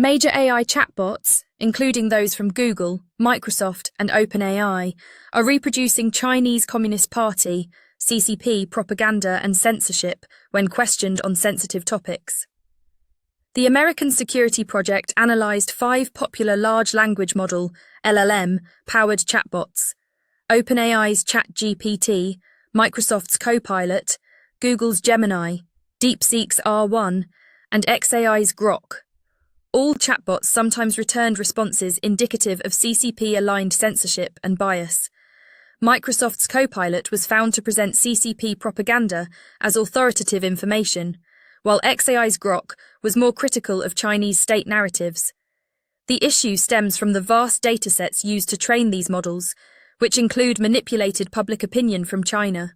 Major AI chatbots, including those from Google, Microsoft, and OpenAI, are reproducing Chinese Communist Party, CCP, propaganda and censorship when questioned on sensitive topics. The American Security Project analyzed 5 popular large language model, LLM-powered chatbots: OpenAI's ChatGPT, Microsoft's Copilot, Google's Gemini, DeepSeek's R1, and xAI's Grok. All chatbots sometimes returned responses indicative of CCP-aligned censorship and bias. Microsoft's Copilot was found to present CCP propaganda as authoritative information, while xAI's Grok was more critical of Chinese state narratives. The issue stems from the vast datasets used to train these models, which include manipulated public opinion from China.